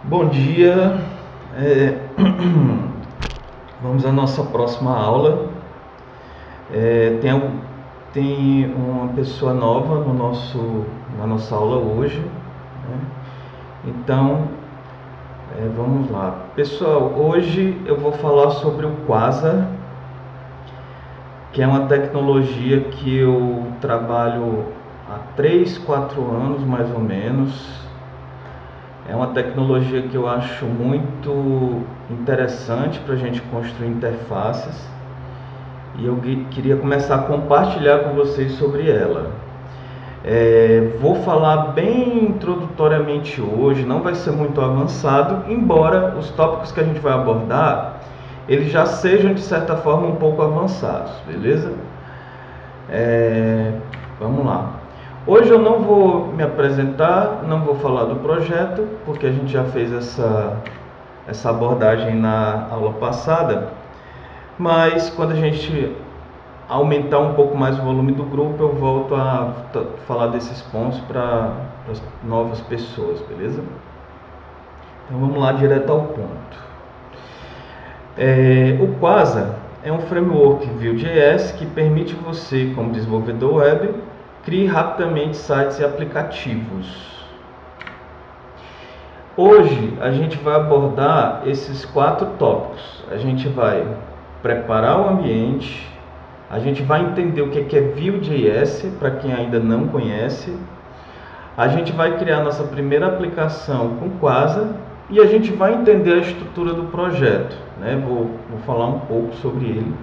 Bom dia, é, vamos à nossa próxima aula. Tem uma pessoa nova na nossa aula hoje, né? Então, vamos lá. Pessoal, hoje eu vou falar sobre o Quasar, que é uma tecnologia que eu trabalho há 3, 4 anos mais ou menos. É uma tecnologia que eu acho muito interessante para a gente construir interfaces e eu queria começar a compartilhar com vocês sobre ela. Vou falar bem introdutoriamente hoje, não vai ser muito avançado, embora os tópicos que a gente vai abordar eles já sejam de certa forma um pouco avançados, beleza? Vamos lá. Hoje eu não vou me apresentar, não vou falar do projeto, porque a gente já fez essa abordagem na aula passada, mas quando a gente aumentar um pouco mais o volume do grupo, eu volto a falar desses pontos para as novas pessoas, beleza? Então vamos lá direto ao ponto. O Quasar é um framework Vue.js que permite você, como desenvolvedor web, crie rapidamente sites e aplicativos. Hoje a gente vai abordar esses 4 tópicos. A gente vai preparar o ambiente, a gente vai entender o que é Vue.js, para quem ainda não conhece, a gente vai criar nossa primeira aplicação com Quasar e a gente vai entender a estrutura do projeto, né? Vou falar um pouco sobre ele.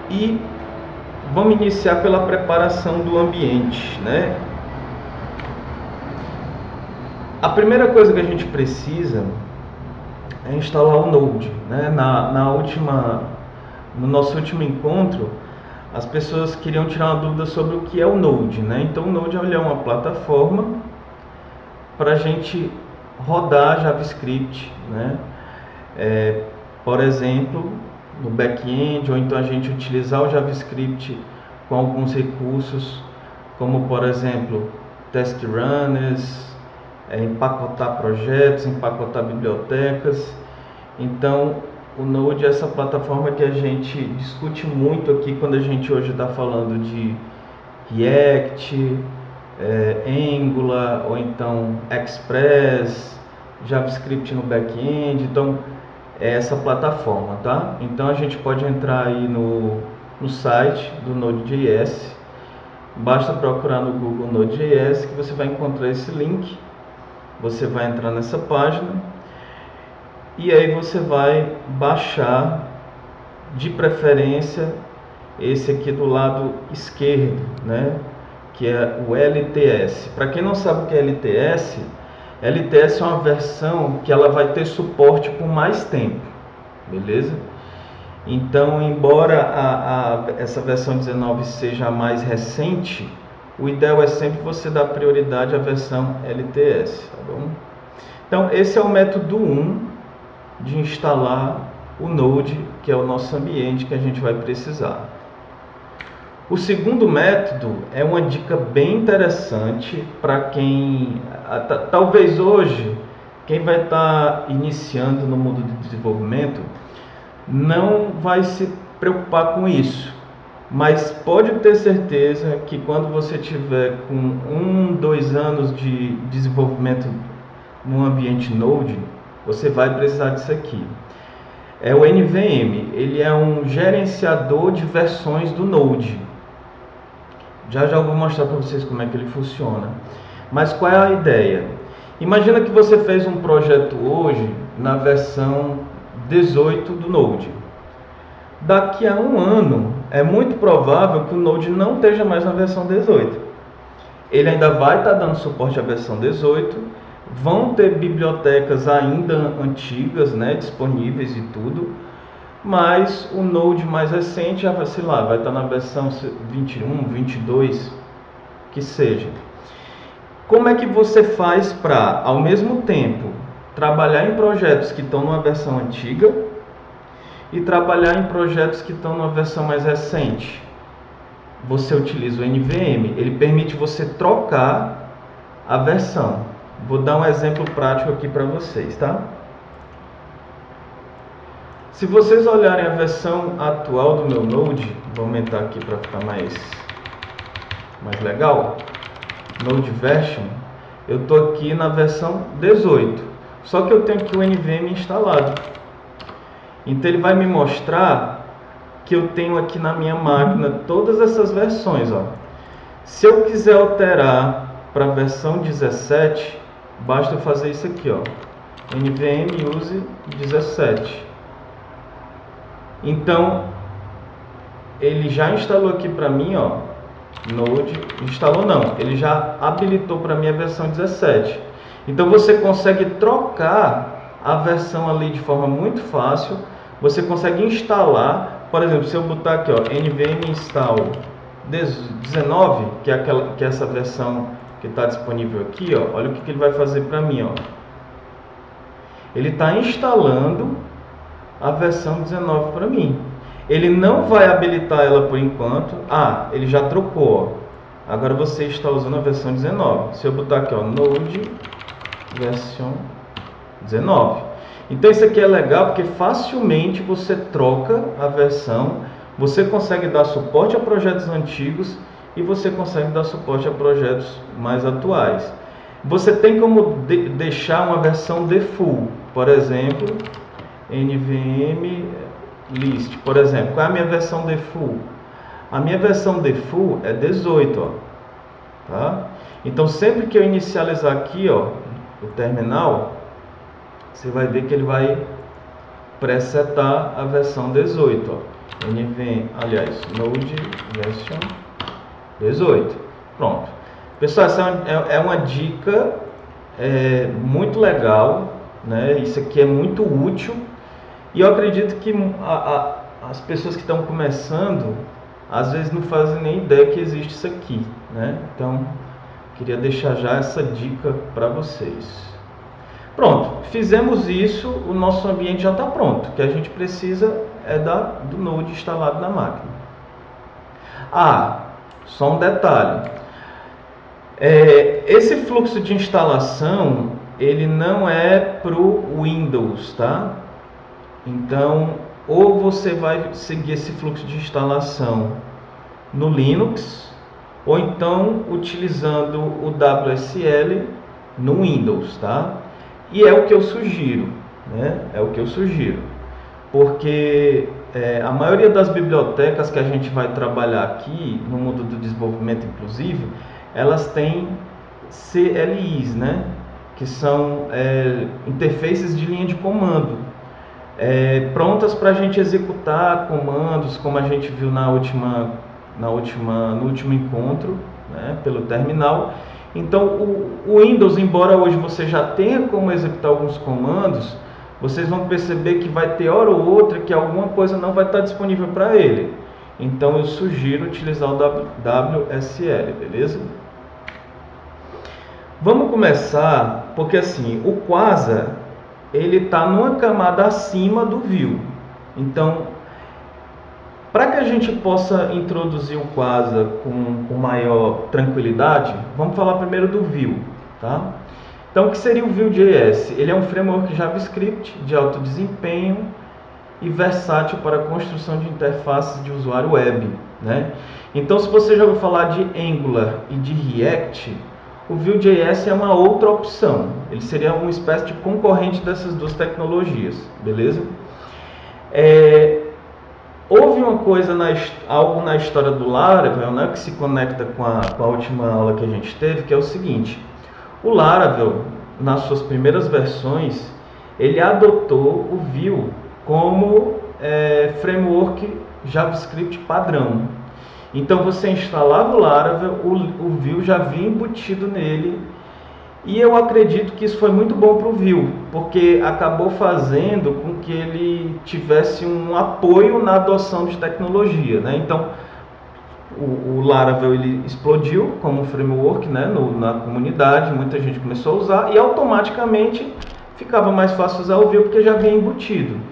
E vamos iniciar pela preparação do ambiente, né? A primeira coisa que a gente precisa é instalar o Node, né? No nosso último encontro, as pessoas queriam tirar uma dúvida sobre o que é o Node, né? Então o Node é uma plataforma para a gente rodar JavaScript, né? Por exemplo, no back-end, ou então a gente utilizar o JavaScript com alguns recursos, como por exemplo, test runners, empacotar projetos, empacotar bibliotecas. Então, o Node é essa plataforma que a gente discute muito aqui quando a gente hoje está falando de React, Angular, ou então Express, JavaScript no back-end. Então, é essa plataforma, tá? Então a gente pode entrar aí no site do Node.js, basta procurar no Google Node.js que você vai encontrar esse link, você vai entrar nessa página e aí você vai baixar, de preferência, esse aqui do lado esquerdo, né? Que é o LTS. Para quem não sabe o que é LTS, LTS é uma versão que ela vai ter suporte por mais tempo, beleza? Então, embora essa versão 19 seja a mais recente, o ideal é sempre você dar prioridade à versão LTS, tá bom? Então, esse é o método 1 de instalar o Node, que é o nosso ambiente que a gente vai precisar. O segundo método é uma dica bem interessante para quem, talvez hoje, quem vai estar iniciando no mundo de desenvolvimento, não vai se preocupar com isso. Mas pode ter certeza que quando você tiver com 1, 2 anos de desenvolvimento no ambiente Node, você vai precisar disso aqui. É o NVM, ele é um gerenciador de versões do Node. Já eu vou mostrar para vocês como é que ele funciona. Mas qual é a ideia? Imagina que você fez um projeto hoje na versão 18 do Node. Daqui a um ano, é muito provável que o Node não esteja mais na versão 18. Ele ainda vai estar dando suporte à versão 18, vão ter bibliotecas ainda antigas, né, disponíveis e tudo, mas o Node mais recente já vai, sei lá, vai estar na versão 21, 22, que seja. Como é que você faz para, ao mesmo tempo, trabalhar em projetos que estão numa versão antiga e trabalhar em projetos que estão numa versão mais recente? Você utiliza o NVM, ele permite você trocar a versão, Vou dar um exemplo prático aqui para vocês, tá? Se vocês olharem a versão atual do meu Node, vou aumentar aqui para ficar mais legal, Node Version, eu estou aqui na versão 18, só que eu tenho aqui o NVM instalado. Então ele vai me mostrar que eu tenho aqui na minha máquina todas essas versões, ó. Se eu quiser alterar para a versão 17, basta eu fazer isso aqui, ó, NVM use 17. Então ele já instalou aqui para mim, ó, Node, instalou não, ele já habilitou para mim a versão 17. Então você consegue trocar a versão ali de forma muito fácil. Você consegue instalar, por exemplo, se eu botar aqui, ó, NVM install 19, que é essa versão que está disponível aqui, ó, olha o que ele vai fazer para mim, ó. Ele está instalando a versão 19 para mim. Ele não vai habilitar ela por enquanto. Ah, ele já trocou, ó. Agora você está usando a versão 19. Se eu botar aqui, ó, Node versão 19. Então isso aqui é legal porque facilmente você troca a versão, você consegue dar suporte a projetos antigos e você consegue dar suporte a projetos mais atuais. Você tem como deixar uma versão default, por exemplo, NVM list, por exemplo. Qual é a minha versão default? A minha versão default é 18, ó, tá? Então sempre que eu inicializar aqui, ó, o terminal, você vai ver que ele vai presetar a versão 18, ó. NVM, aliás, Node version 18. Pronto. Pessoal, essa é uma dica muito legal, né? Isso aqui é muito útil. E eu acredito que as pessoas que estão começando, às vezes não fazem nem ideia que existe isso aqui, né? Então, queria deixar já essa dica para vocês. Pronto, fizemos isso, o nosso ambiente já está pronto. O que a gente precisa é do Node instalado na máquina. Ah, só um detalhe. Esse fluxo de instalação, ele não é para o Windows, tá? Então, ou você vai seguir esse fluxo de instalação no Linux, ou então utilizando o WSL no Windows, tá? E é o que eu sugiro, né? É o que eu sugiro, porque a maioria das bibliotecas que a gente vai trabalhar aqui no mundo do desenvolvimento inclusive, elas têm CLIs, né? Que são interfaces de linha de comando, prontas para a gente executar comandos, como a gente viu no último encontro, né, pelo terminal. Então o Windows, embora hoje você já tenha como executar alguns comandos, vocês vão perceber que vai ter hora ou outra que alguma coisa não vai estar disponível para ele. Então eu sugiro utilizar o WSL, beleza? Vamos começar, porque assim, o Quasar, ele está numa camada acima do Vue. Então, para que a gente possa introduzir o Quasar com maior tranquilidade, vamos falar primeiro do Vue, tá? Então, o que seria o Vue.js? Ele é um framework JavaScript de alto desempenho e versátil para a construção de interfaces de usuário web, né? Então, se você já ouviu falar de Angular e de React, o Vue.js é uma outra opção. Ele seria uma espécie de concorrente dessas duas tecnologias, beleza? Houve uma coisa, algo na história do Laravel, né, que se conecta com a última aula que a gente teve, que é o seguinte: o Laravel, nas suas primeiras versões, ele adotou o Vue como framework JavaScript padrão. Então você instalava o Laravel, o Vue já vinha embutido nele, e eu acredito que isso foi muito bom para o Vue, porque acabou fazendo com que ele tivesse um apoio na adoção de tecnologia, né? Então o Laravel ele explodiu como framework, né, na comunidade, muita gente começou a usar e automaticamente ficava mais fácil usar o Vue porque já vinha embutido.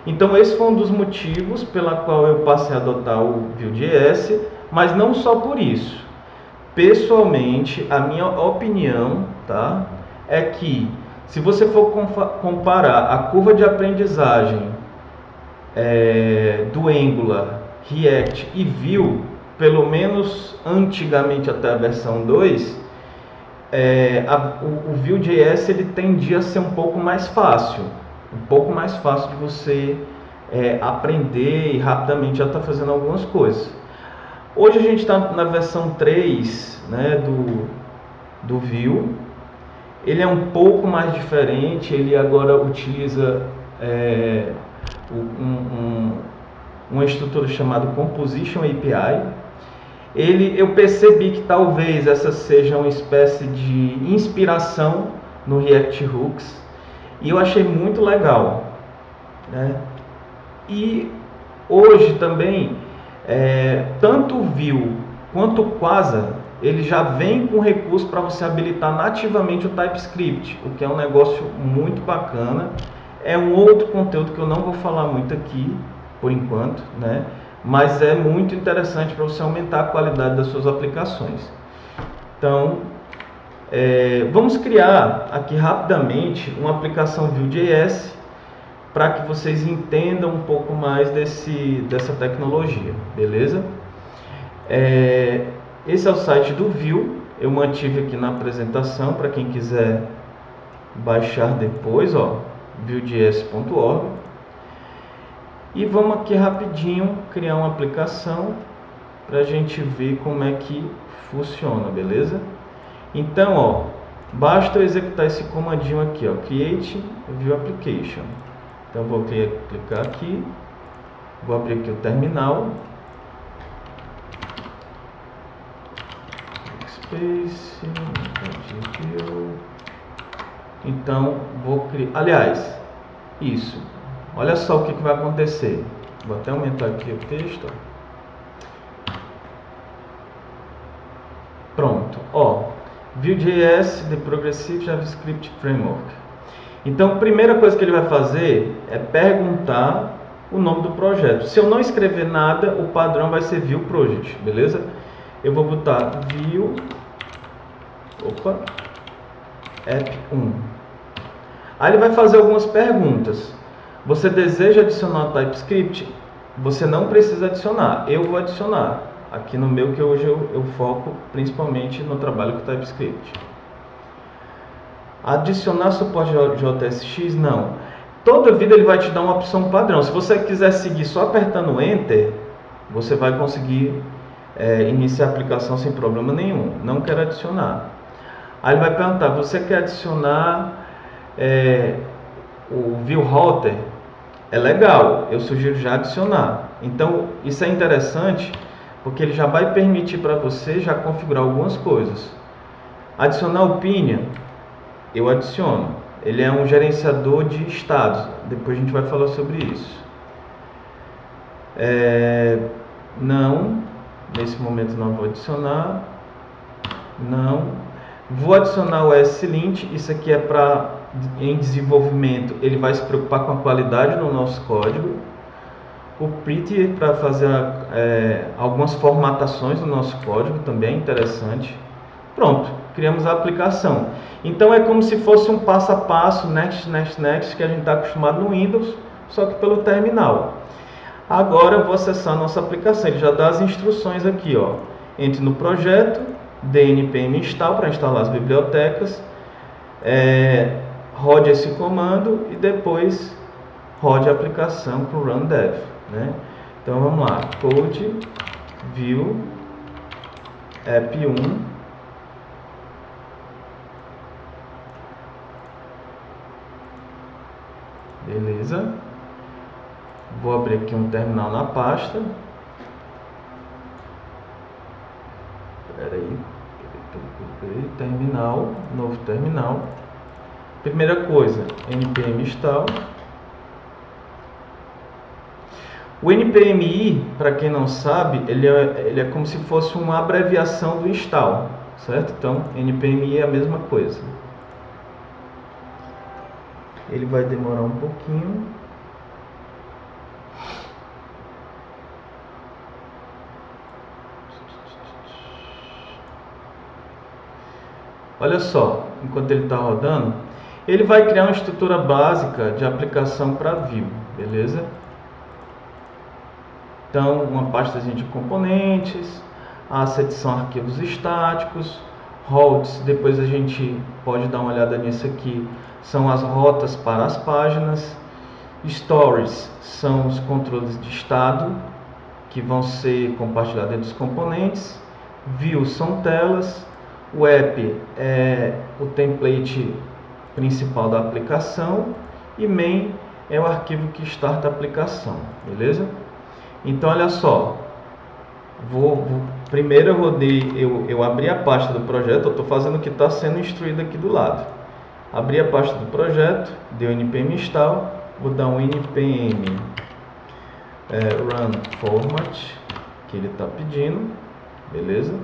Então esse foi um dos motivos pela qual eu passei a adotar o Vue.js, mas não só por isso. Pessoalmente, a minha opinião, tá, é que, se você for comparar a curva de aprendizagem do Angular, React e Vue, pelo menos antigamente até a versão 2, o Vue.js ele tendia a ser um pouco mais fácil de você aprender e rapidamente já está fazendo algumas coisas. Hoje a gente está na versão 3, né, do Vue. Ele é um pouco mais diferente, ele agora utiliza uma estrutura chamada Composition API. Eu percebi que talvez essa seja uma espécie de inspiração no React Hooks, e eu achei muito legal, né? E hoje também, tanto o Vue quanto o Quasar, ele já vem com recurso para você habilitar nativamente o TypeScript, o que é um negócio muito bacana. É um outro conteúdo que eu não vou falar muito aqui, por enquanto, né? Mas é muito interessante para você aumentar a qualidade das suas aplicações. Então, vamos criar aqui rapidamente uma aplicação Vue.js para que vocês entendam um pouco mais dessa tecnologia, beleza? Esse é o site do Vue, eu mantive aqui na apresentação para quem quiser baixar depois, vuejs.org. E vamos aqui rapidinho criar uma aplicação para a gente ver como é que funciona, beleza? Então, basta eu executar esse comandinho aqui, create Vue application. Então vou clicar aqui, vou abrir aqui o terminal, space, então vou criar, aliás, isso, olha só o que vai acontecer. Vou até aumentar aqui o texto. Pronto, Vue.js, The Progressive JavaScript Framework. Então, a primeira coisa que ele vai fazer é perguntar o nome do projeto. Se eu não escrever nada, o padrão vai ser Vue Project, beleza? Eu vou botar Vue App 1. Aí ele vai fazer algumas perguntas. Você deseja adicionar o TypeScript? Você não precisa adicionar, eu vou adicionar. Aqui no meu, que hoje eu foco principalmente no trabalho com TypeScript. Adicionar suporte JSX? Não. Toda vida ele vai te dar uma opção padrão. Se você quiser seguir só apertando Enter, você vai conseguir iniciar a aplicação sem problema nenhum. Não quero adicionar. Aí ele vai perguntar, você quer adicionar o Vue Router? É legal, eu sugiro já adicionar. Então, isso é interessante, porque ele já vai permitir para você já configurar algumas coisas. Adicionar o Opinion, eu adiciono. Ele é um gerenciador de estados. Depois a gente vai falar sobre isso. Não, nesse momento não vou adicionar. Não. Vou adicionar o SLint. Isso aqui é para, em desenvolvimento, ele vai se preocupar com a qualidade no nosso código. O Pretty para fazer algumas formatações no nosso código, também é interessante. Pronto, criamos a aplicação. Então é como se fosse um passo a passo, next, next, next, que a gente está acostumado no Windows, só que pelo terminal. Agora eu vou acessar a nossa aplicação. Ele já dá as instruções aqui, entre no projeto, dê npm install para instalar as bibliotecas, rode esse comando e depois rode a aplicação para o run dev, né? Então vamos lá, code Vue app 1. Beleza. Vou abrir aqui um terminal na pasta. Terminal, novo terminal. Primeira coisa, npm install. O npmi, para quem não sabe, ele é como se fosse uma abreviação do install, certo? Então, npmi é a mesma coisa. Ele vai demorar um pouquinho. Olha só, enquanto ele está rodando, ele vai criar uma estrutura básica de aplicação para Vue, beleza? Então, uma pastazinha de componentes, assets são arquivos estáticos, routes, depois a gente pode dar uma olhada nisso aqui, são as rotas para as páginas, stories são os controles de estado que vão ser compartilhados entre os componentes, views são telas, o app é o template principal da aplicação e main é o arquivo que starta a aplicação, beleza? Então olha só, primeiro eu abri a pasta do projeto, eu estou fazendo o que está sendo instruído aqui do lado. Abri a pasta do projeto, deu npm install, vou dar um npm run format, que ele está pedindo, beleza?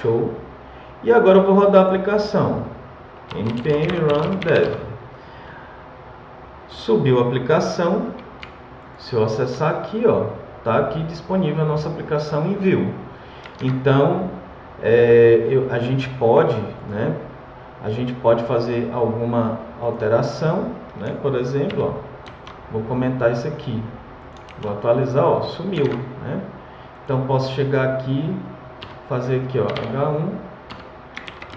Show. E agora eu vou rodar a aplicação, npm run dev. Subiu a aplicação, se eu acessar aqui, ó, tá aqui disponível a nossa aplicação em Vue. Então, a gente pode, né? A gente pode fazer alguma alteração, né? Por exemplo, ó, vou comentar isso aqui. Vou atualizar, ó, sumiu, né? Então posso chegar aqui, fazer aqui, ó, H1,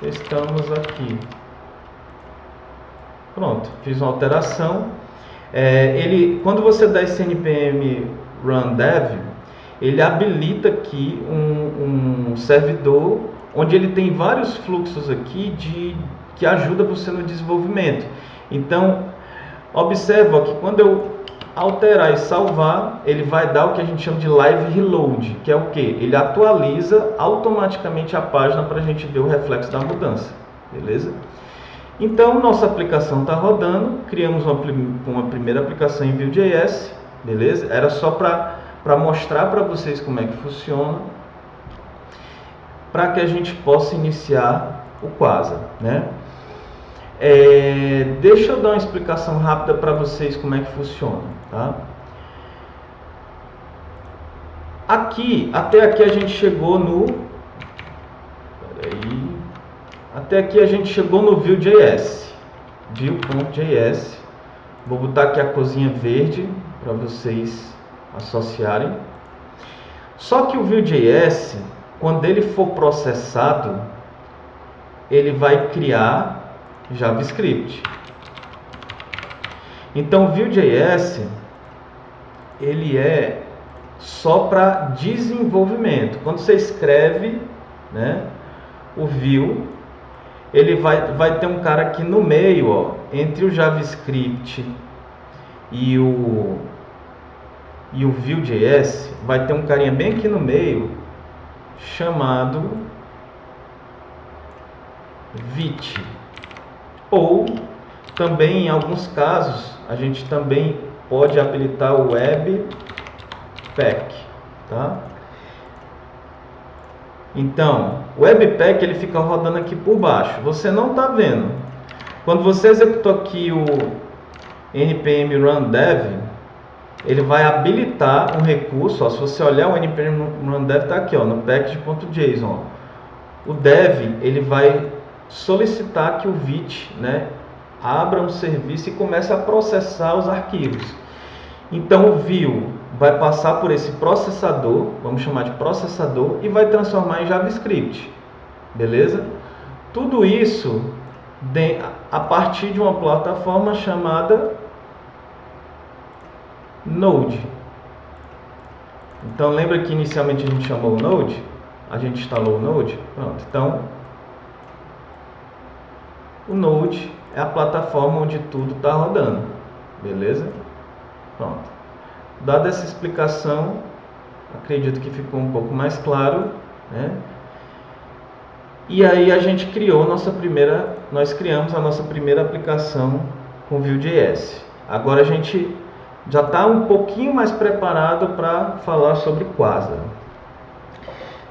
estamos aqui. Pronto, fiz uma alteração. Quando você dá esse npm run dev, ele habilita aqui um servidor onde ele tem vários fluxos aqui que ajuda você no desenvolvimento. Então, observa que quando eu alterar e salvar, ele vai dar o que a gente chama de live reload, que é o que? Ele atualiza automaticamente a página para a gente ver o reflexo da mudança, beleza? Então, nossa aplicação está rodando, criamos uma primeira aplicação em Vue.js, beleza? Era só para mostrar para vocês como é que funciona, para que a gente possa iniciar o Quasar, né? Deixa eu dar uma explicação rápida para vocês como é que funciona, tá? Até aqui a gente chegou no... Até aqui a gente chegou no Vue.js, Vue.js. Vou botar aqui a corzinha verde para vocês associarem. Só que o Vue.js, quando ele for processado, ele vai criar JavaScript. Então o Vue.js, ele é só para desenvolvimento. Quando você escreve, né, o Vue, ele vai ter um cara aqui no meio, ó, entre o JavaScript e o Vue.js, vai ter um carinha bem aqui no meio chamado Vite. Ou também em alguns casos a gente também pode habilitar o Webpack, tá? Então, o Webpack ele fica rodando aqui por baixo. Você não está vendo. Quando você executou aqui o npm run dev, ele vai habilitar um recurso. Ó, se você olhar, o npm run dev está aqui, ó, no package.json. O dev ele vai solicitar que o Vite, né, abra um serviço e comece a processar os arquivos. Então o Vue vai passar por esse processador, vamos chamar de processador, e vai transformar em JavaScript, beleza? Tudo isso a partir de uma plataforma chamada Node. Então lembra que inicialmente a gente chamou o Node? A gente instalou o Node? Pronto, então o Node é a plataforma onde tudo está rodando, beleza? Pronto. Dada essa explicação, acredito que ficou um pouco mais claro, né? E aí a gente criou nós criamos a nossa primeira aplicação com Vue.js. Agora a gente já está um pouquinho mais preparado para falar sobre Quasar.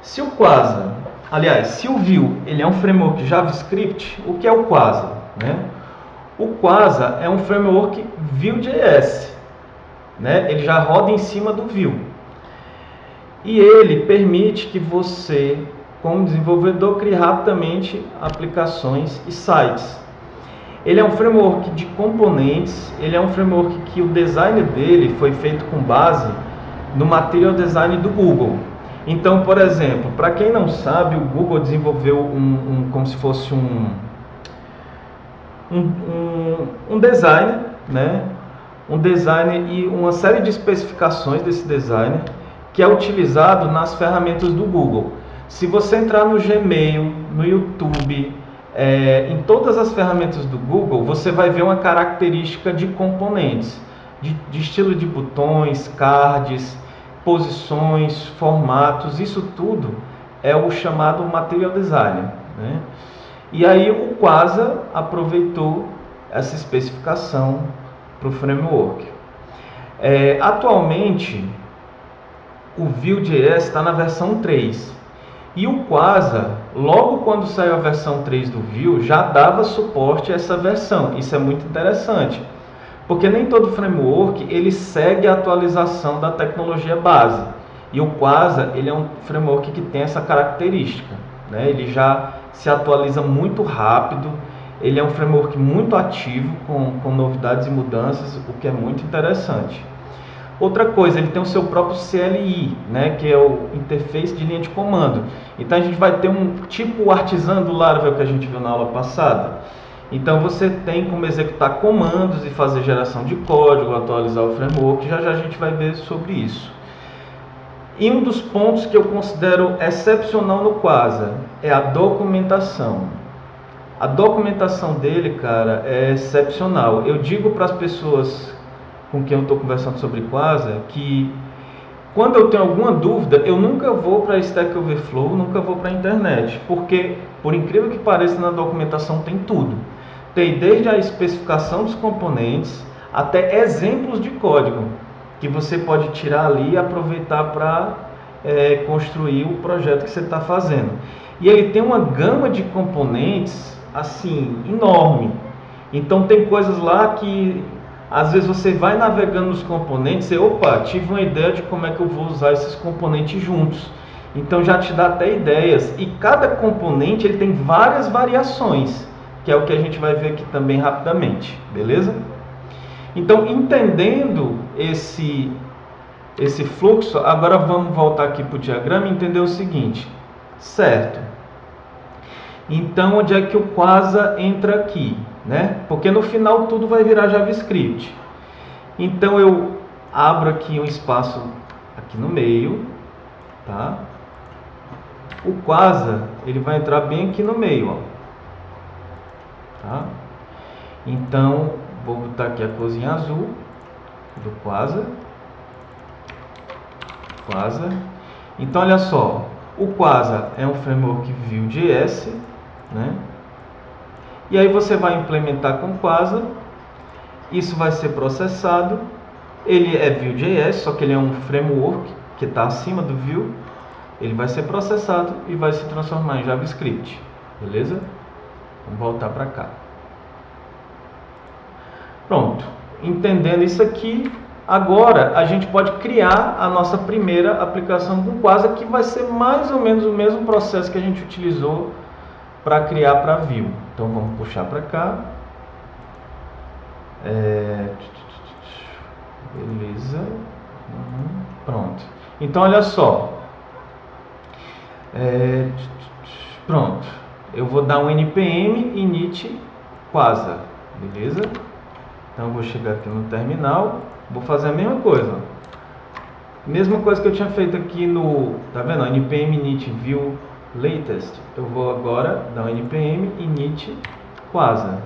Se o Quasar, aliás, se o Vue ele é um framework JavaScript, o que é o Quasar, né? O Quasar é um framework Vue.js, né? Ele já roda em cima do Vue. E ele permite que você como desenvolvedor, crie rapidamente aplicações e sites. Ele é um framework de componentes, ele é um framework que o design dele foi feito com base no Material Design do Google. Então, por exemplo, para quem não sabe, o Google desenvolveu como se fosse um design, né? Um design e uma série de especificações desse design que é utilizado nas ferramentas do Google. Se você entrar no Gmail, no YouTube, em todas as ferramentas do Google, você vai ver uma característica de componentes, de estilo de botões, cards, posições, formatos, isso tudo é o chamado Material Design, né? E aí o Quasar aproveitou essa especificação para o framework. Atualmente, o Vue.js está na versão 3. E o Quasar, logo quando saiu a versão 3 do Vue, já dava suporte a essa versão. Isso é muito interessante, porque nem todo framework ele segue a atualização da tecnologia base. E o Quasar ele é um framework que tem essa característica, né? Ele já se atualiza muito rápido, ele é um framework muito ativo, com novidades e mudanças, o que é muito interessante. Outra coisa, ele tem o seu próprio CLI, né, que é o Interface de Linha de Comando. Então a gente vai ter um tipo artisan do Laravel que a gente viu na aula passada. Então você tem como executar comandos e fazer geração de código, atualizar o framework, já a gente vai ver sobre isso. E um dos pontos que eu considero excepcional no Quasar é a documentação. A documentação dele, cara, é excepcional. Eu digo para as pessoas com quem eu estou conversando sobre Quasar que quando eu tenho alguma dúvida, eu nunca vou para Stack Overflow, nunca vou para a internet, porque, por incrível que pareça, na documentação tem tudo. Tem desde a especificação dos componentes até exemplos de código que você pode tirar ali e aproveitar para construir o projeto que você está fazendo. E ele tem uma gama de componentes assim enorme. Então tem coisas lá que às vezes você vai navegando nos componentes e opa, tive uma ideia de como é que eu vou usar esses componentes juntos. Então já te dá até ideias. E cada componente ele tem várias variações, que é o que a gente vai ver aqui também rapidamente, beleza? Então, entendendo esse fluxo, agora vamos voltar aqui para o diagrama e entender o seguinte, certo? Então, onde é que o Quasar entra aqui, né? Porque no final tudo vai virar JavaScript. Então, eu abro aqui um espaço aqui no meio, tá? O Quasar, ele vai entrar bem aqui no meio, ó. Tá? Então, vou botar aqui a corzinha azul do Quasar. Então, olha só, o Quasar é um framework Vue.js, né? E aí você vai implementar com Quasar, isso vai ser processado. Ele é Vue.js, só que ele é um framework que está acima do Vue. Ele vai ser processado e vai se transformar em JavaScript, beleza? Vamos voltar para cá. Pronto, entendendo isso aqui, agora a gente pode criar a nossa primeira aplicação com Quasar, que vai ser mais ou menos o mesmo processo que a gente utilizou para criar para Vue. Então vamos puxar para cá. Beleza. Pronto. Então olha só. Pronto. Eu vou dar um npm init Quasar. Beleza? Então eu vou chegar aqui no terminal. Vou fazer a mesma coisa. Mesma coisa que eu tinha feito aqui no... Tá vendo? npm init view latest. Eu vou agora dar um npm init Quasar.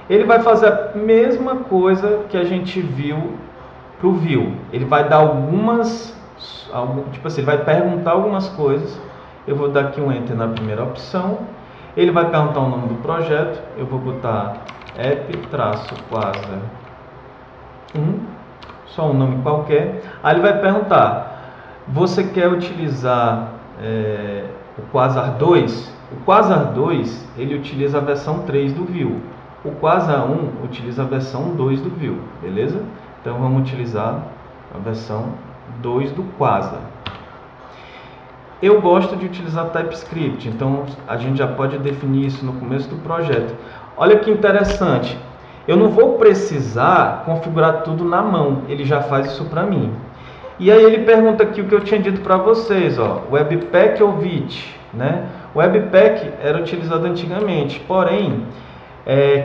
Ele vai fazer a mesma coisa que a gente viu para o Vue. Ele vai dar tipo assim, ele vai perguntar algumas coisas. Eu vou dar aqui um enter na primeira opção. Ele vai perguntar o nome do projeto. Eu vou botar app-quasar 1, só um nome qualquer. Aí ele vai perguntar: você quer utilizar o Quasar 2? O Quasar 2 ele utiliza a versão 3 do Vue. O Quasar 1 utiliza a versão 2 do Vue, beleza? Então vamos utilizar a versão 2 do Quasar. Eu gosto de utilizar TypeScript, então a gente já pode definir isso no começo do projeto. Olha que interessante, eu não vou precisar configurar tudo na mão, ele já faz isso para mim. E aí ele pergunta aqui o que eu tinha dito para vocês, ó, Webpack ou Vite, né? O Webpack era utilizado antigamente, porém,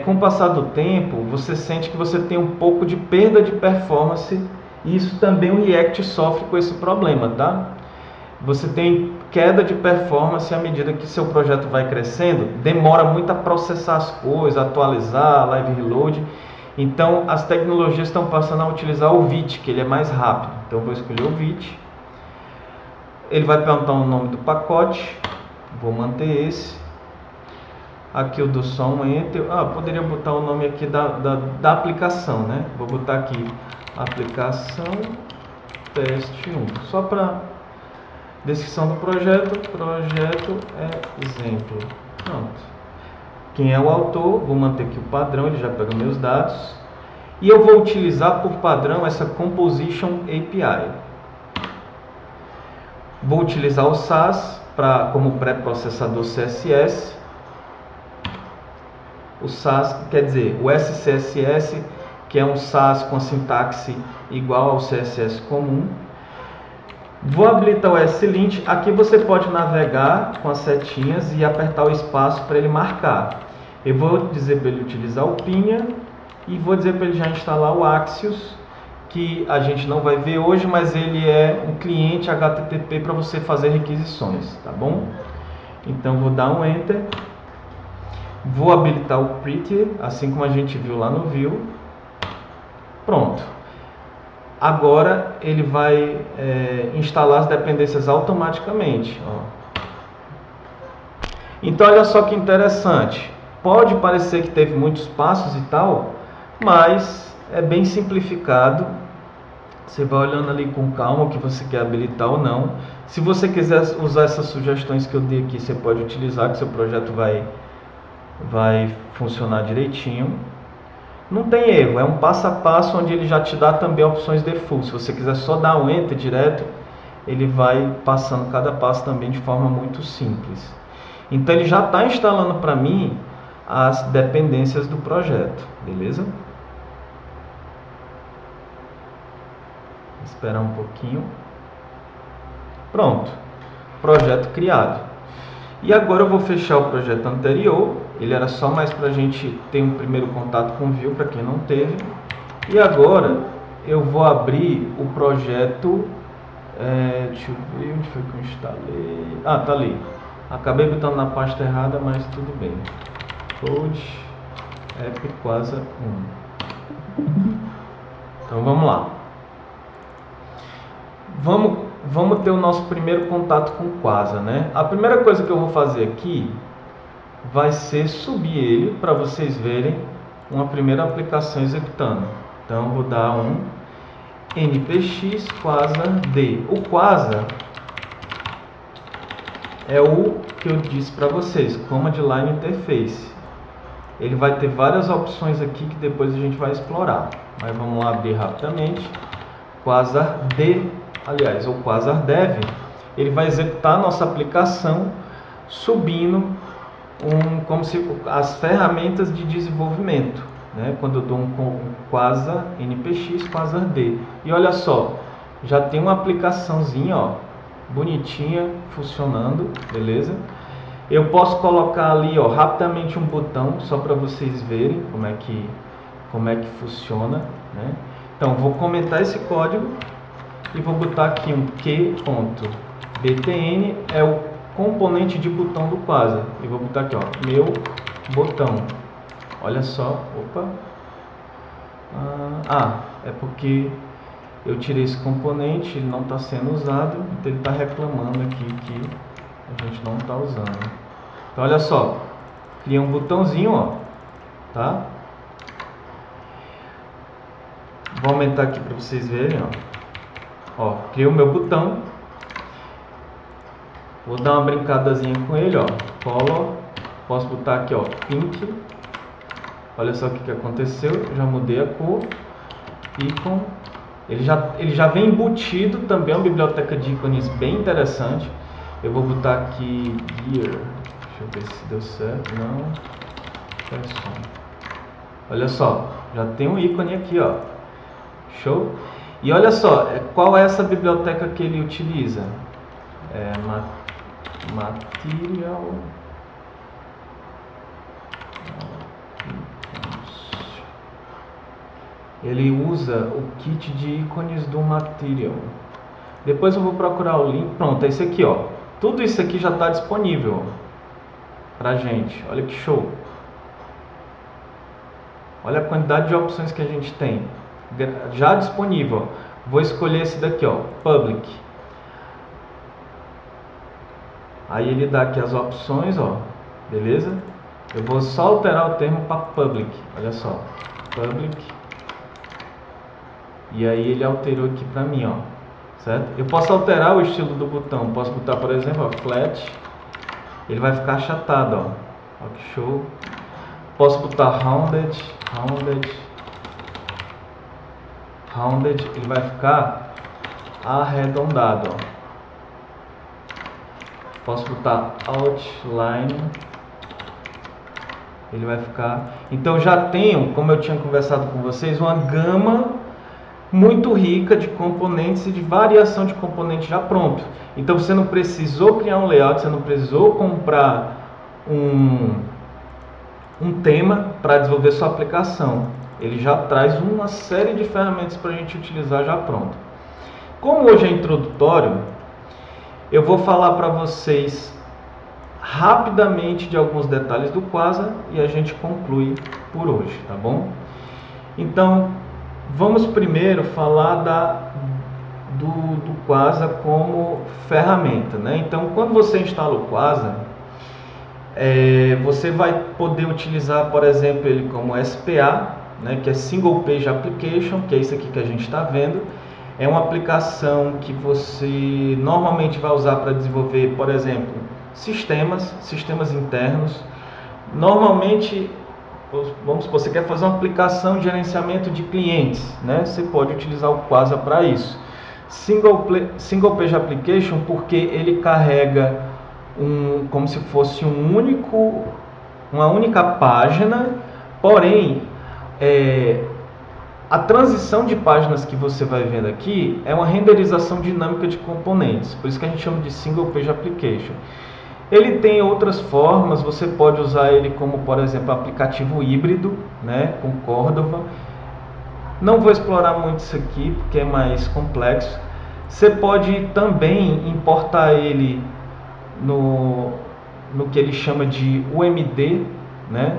com o passar do tempo, você sente que você tem um pouco de perda de performance, e isso também o React sofre com esse problema, tá? Você tem queda de performance à medida que seu projeto vai crescendo, demora muito a processar as coisas, atualizar, live reload. Então as tecnologias estão passando a utilizar o Vite, que ele é mais rápido. Então eu vou escolher o Vite. Ele vai perguntar o nome do pacote, vou manter esse. Aqui eu dou só um Enter. Poderia botar o nome aqui da aplicação, né? Vou botar aqui aplicação teste 1, só para descrição do projeto é exemplo. Pronto. Quem é o autor, vou manter aqui o padrão, ele já pega meus dados. E eu vou utilizar por padrão essa Composition API. Vou utilizar o SAS como pré-processador CSS. O SAS quer dizer o SCSS, que é um SAS com a sintaxe igual ao CSS comum. Vou habilitar o SLint. Aqui você pode navegar com as setinhas e apertar o espaço para ele marcar. Eu vou dizer para ele utilizar o Pinha e vou dizer para ele já instalar o Axios, que a gente não vai ver hoje, mas ele é um cliente HTTP para você fazer requisições, tá bom? Então vou dar um Enter. Vou habilitar o Pretty, assim como a gente viu lá no View. Pronto. Agora ele vai instalar as dependências automaticamente. Ó. Então olha só que interessante. Pode parecer que teve muitos passos e tal, mas é bem simplificado. Você vai olhando ali com calma o que você quer habilitar ou não. Se você quiser usar essas sugestões que eu dei aqui, você pode utilizar, que seu projeto vai funcionar direitinho. Não tem erro, é um passo a passo onde ele já te dá também opções default. Se você quiser só dar um Enter direto, ele vai passando cada passo também de forma muito simples. Então ele já está instalando para mim as dependências do projeto, beleza? Vou esperar um pouquinho. Pronto, projeto criado. E agora eu vou fechar o projeto anterior. Ele era só mais para a gente ter um primeiro contato com o Vue, para quem não teve. E agora eu vou abrir o projeto. Deixa eu ver onde foi que eu instalei. Tá ali. Acabei botando na pasta errada, mas tudo bem. Code App Quasar 1. Então vamos lá. Vamos ter o nosso primeiro contato com o Quasar, né? A primeira coisa que eu vou fazer aqui vai ser subir ele para vocês verem uma primeira aplicação executando. Então vou dar um npx quasar d. O Quasar é o que eu disse para vocês, Command Line Interface. Ele vai ter várias opções aqui que depois a gente vai explorar. Mas vamos lá abrir rapidamente. Quasar d, aliás, o Quasar Dev, ele vai executar a nossa aplicação subindo como se as ferramentas de desenvolvimento, né? Quando eu dou um Quasar npx Quasar d. E olha só, já tem uma aplicaçãozinha, ó, bonitinha, funcionando, beleza? Eu posso colocar ali, ó, rapidamente um botão só para vocês verem como é que funciona, né? Então vou comentar esse código e vou botar aqui um q.btn, é o componente de botão do Quasar, e vou botar aqui, ó, meu botão. Olha só, opa, é porque eu tirei esse componente, ele não está sendo usado, então ele está reclamando aqui que a gente não está usando. Então olha só, criei um botãozinho, ó, tá? Vou aumentar aqui para vocês verem, ó, criei o meu botão. Vou dar uma brincadazinha com ele, ó, color, posso botar aqui, ó, pink. Olha só o que aconteceu, eu já mudei a cor, icon. Ele já vem embutido também, uma biblioteca de ícones bem interessante. Eu vou botar aqui gear. Deixa eu ver se deu certo. Não. Person. Olha só, já tem um ícone aqui, ó. Show? E olha só, qual é essa biblioteca que ele utiliza? Material. Ele usa o kit de ícones do Material. Depois eu vou procurar o link. Pronto, é esse aqui, ó. Tudo isso aqui já está disponível pra gente. Olha que show. Olha a quantidade de opções que a gente tem já disponível. Vou escolher esse daqui, ó, Public. Aí ele dá aqui as opções, ó, beleza? Eu vou só alterar o termo para Public. Olha só, Public. E aí ele alterou aqui para mim, ó, certo? Eu posso alterar o estilo do botão. Posso botar, por exemplo, ó, Flat. Ele vai ficar achatado, ó. Ó que show. Posso botar Rounded. Ele vai ficar arredondado, ó. Posso botar Outline. Ele vai ficar... Então já tenho, como eu tinha conversado com vocês, uma gama muito rica de componentes e de variação de componentes já pronto. Então você não precisou criar um layout, você não precisou comprar um tema para desenvolver sua aplicação. Ele já traz uma série de ferramentas para a gente utilizar já pronto. Como hoje é introdutório, eu vou falar para vocês rapidamente de alguns detalhes do Quasar e a gente conclui por hoje, tá bom? Então, vamos primeiro falar do Quasar como ferramenta, né? Então, quando você instala o Quasar, você vai poder utilizar, por exemplo, ele como SPA, né, que é Single Page Application, que é isso aqui que a gente está vendo. É uma aplicação que você normalmente vai usar para desenvolver, por exemplo, sistemas internos. Normalmente, vamos supor, você quer fazer uma aplicação de gerenciamento de clientes, né? Você pode utilizar o Quasar para isso. Single Page Application, porque ele carrega como se fosse uma única página, porém a transição de páginas que você vai vendo aqui é uma renderização dinâmica de componentes, por isso que a gente chama de Single Page Application. Ele tem outras formas, você pode usar ele como, por exemplo, aplicativo híbrido, né, com Cordova. Não vou explorar muito isso aqui, porque é mais complexo. Você pode também importar ele no que ele chama de UMD, né,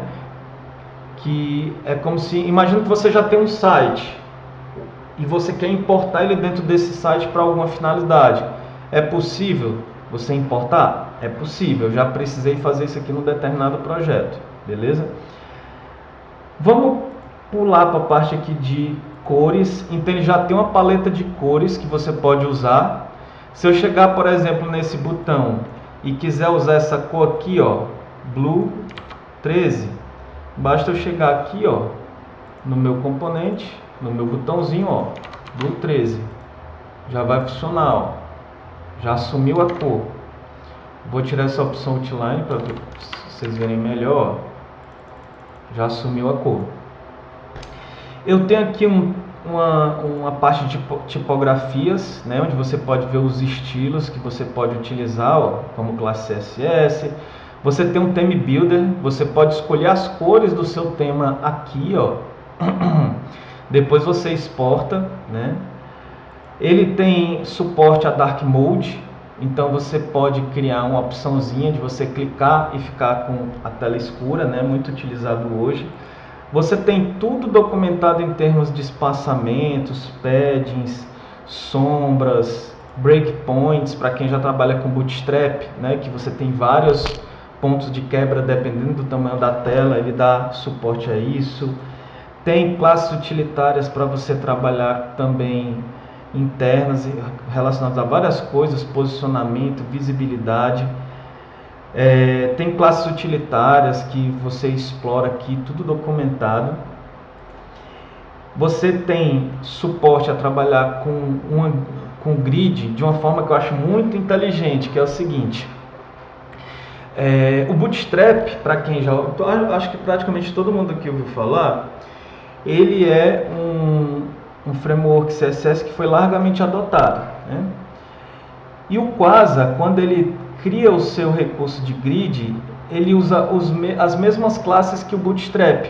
que é como se, imagina que você já tem um site e você quer importar ele dentro desse site para alguma finalidade. É possível você importar? É possível, eu já precisei fazer isso aqui num determinado projeto, beleza? Vamos pular para a parte aqui de cores. Então ele já tem uma paleta de cores que você pode usar. Se eu chegar, por exemplo, nesse botão e quiser usar essa cor aqui, ó, Blue 13, basta eu chegar aqui, ó, no meu componente, no meu botãozinho, ó, Blue 13, já vai funcionar, ó, já assumiu a cor. Vou tirar essa opção Outline para vocês verem melhor, ó. Já assumiu a cor. Eu tenho aqui uma parte de tipografias, né, onde você pode ver os estilos que você pode utilizar, ó, como classe CSS. Você tem um Theme Builder, você pode escolher as cores do seu tema aqui, ó. Depois você exporta, né? Ele tem suporte a Dark Mode, então você pode criar uma opçãozinha de você clicar e ficar com a tela escura, né? Muito utilizado hoje. Você tem tudo documentado em termos de espaçamentos, paddings, sombras, breakpoints, para quem já trabalha com Bootstrap, né? Que você tem vários pontos de quebra dependendo do tamanho da tela, ele dá suporte a isso. Tem classes utilitárias para você trabalhar também internas relacionadas a várias coisas, posicionamento, visibilidade. Tem classes utilitárias que você explora aqui, tudo documentado. Você tem suporte a trabalhar com com grid de uma forma que eu acho muito inteligente, que é o seguinte. O Bootstrap, para quem já... acho que praticamente todo mundo aqui ouviu falar, ele é um framework CSS que foi largamente adotado, né? E o Quasar, quando ele cria o seu recurso de grid, ele usa as mesmas classes que o Bootstrap.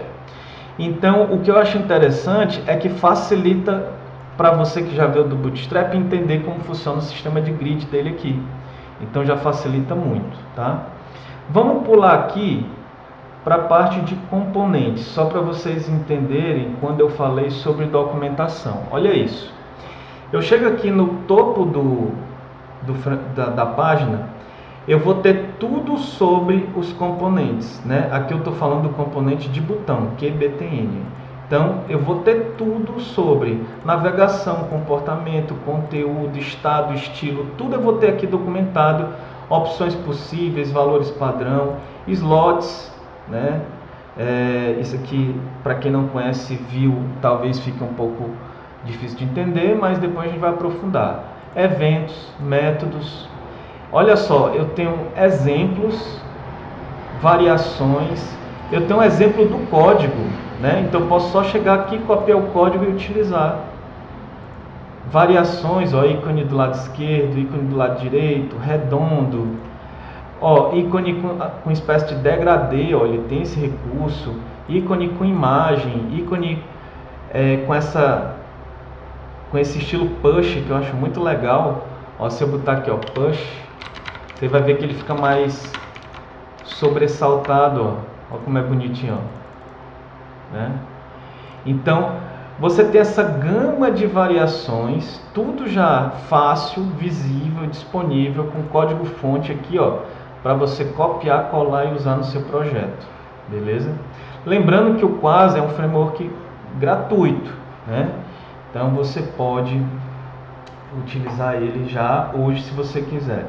Então, o que eu acho interessante é que facilita para você que já veio do Bootstrap entender como funciona o sistema de grid dele aqui. Então, já facilita muito, tá? Vamos pular aqui para a parte de componentes, só para vocês entenderem quando eu falei sobre documentação. Olha isso. Eu chego aqui no topo da página, eu vou ter tudo sobre os componentes, né? Aqui eu estou falando do componente de botão, QBTN. Então, eu vou ter tudo sobre navegação, comportamento, conteúdo, estado, estilo, tudo eu vou ter aqui documentado, opções possíveis, valores padrão, slots, né? Isso aqui, para quem não conhece, viu, talvez fique um pouco difícil de entender, mas depois a gente vai aprofundar. Eventos, métodos. Olha só, eu tenho exemplos, variações, eu tenho um exemplo do código, né? Então eu posso só chegar aqui, copiar o código e utilizar. Variações, ó, ícone do lado esquerdo, ícone do lado direito, redondo, ó, ícone com espécie de degradê, ó, ele tem esse recurso, ícone com imagem, ícone com esse estilo push, que eu acho muito legal. Ó, se eu botar aqui, ó, push, você vai ver que ele fica mais sobressaltado, ó, como é bonitinho, ó, né? Então, você tem essa gama de variações, tudo já fácil, visível, disponível, com código fonte aqui, ó, para você copiar, colar e usar no seu projeto, beleza? Lembrando que o Quasar é um framework gratuito, né? Então você pode utilizar ele já hoje, se você quiser.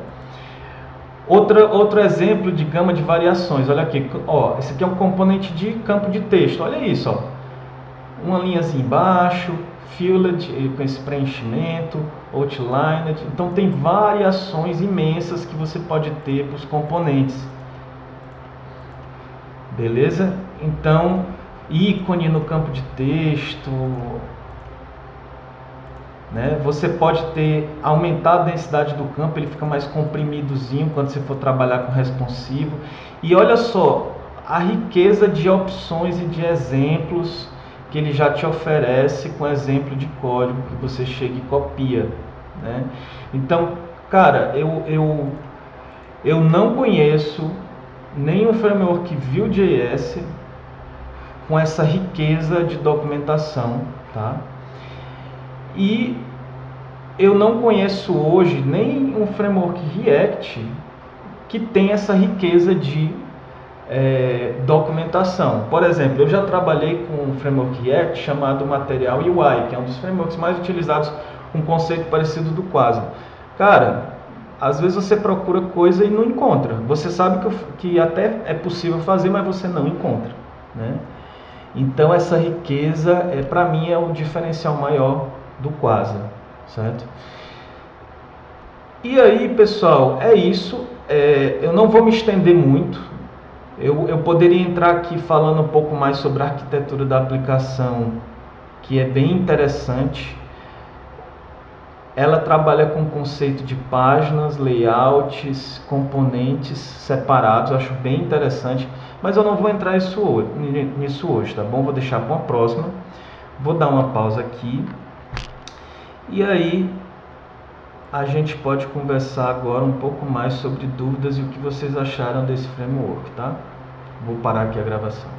Outro exemplo de gama de variações, olha aqui, ó, esse aqui é um componente de campo de texto, olha isso, ó, uma linhazinha embaixo, filled com esse preenchimento, outlined, então tem variações imensas que você pode ter para os componentes, beleza? Então, ícone no campo de texto, né? Você pode aumentar a densidade do campo, ele fica mais comprimidozinho quando você for trabalhar com responsivo. E olha só a riqueza de opções e de exemplos que ele já te oferece com exemplo de código que você chega e copia, né? Então, cara, eu não conheço nenhum framework Vue.js com essa riqueza de documentação, tá? E eu não conheço hoje nem um framework React que tem essa riqueza de documentação. Por exemplo, eu já trabalhei com um framework React chamado Material UI, que é um dos frameworks mais utilizados com um conceito parecido do Quasar. Cara, às vezes você procura coisa e não encontra. Você sabe que até é possível fazer, mas você não encontra, né? Então essa riqueza, para mim, é o diferencial maior do Quasar, certo? E aí, pessoal, é isso. Eu não vou me estender muito. Eu poderia entrar aqui falando um pouco mais sobre a arquitetura da aplicação, que é bem interessante. Ela trabalha com o conceito de páginas, layouts, componentes separados. Eu acho bem interessante, mas eu não vou entrar nisso hoje, tá bom? Vou deixar para uma próxima. Vou dar uma pausa aqui. E aí a gente pode conversar agora um pouco mais sobre dúvidas e o que vocês acharam desse framework, tá? Vou parar aqui a gravação.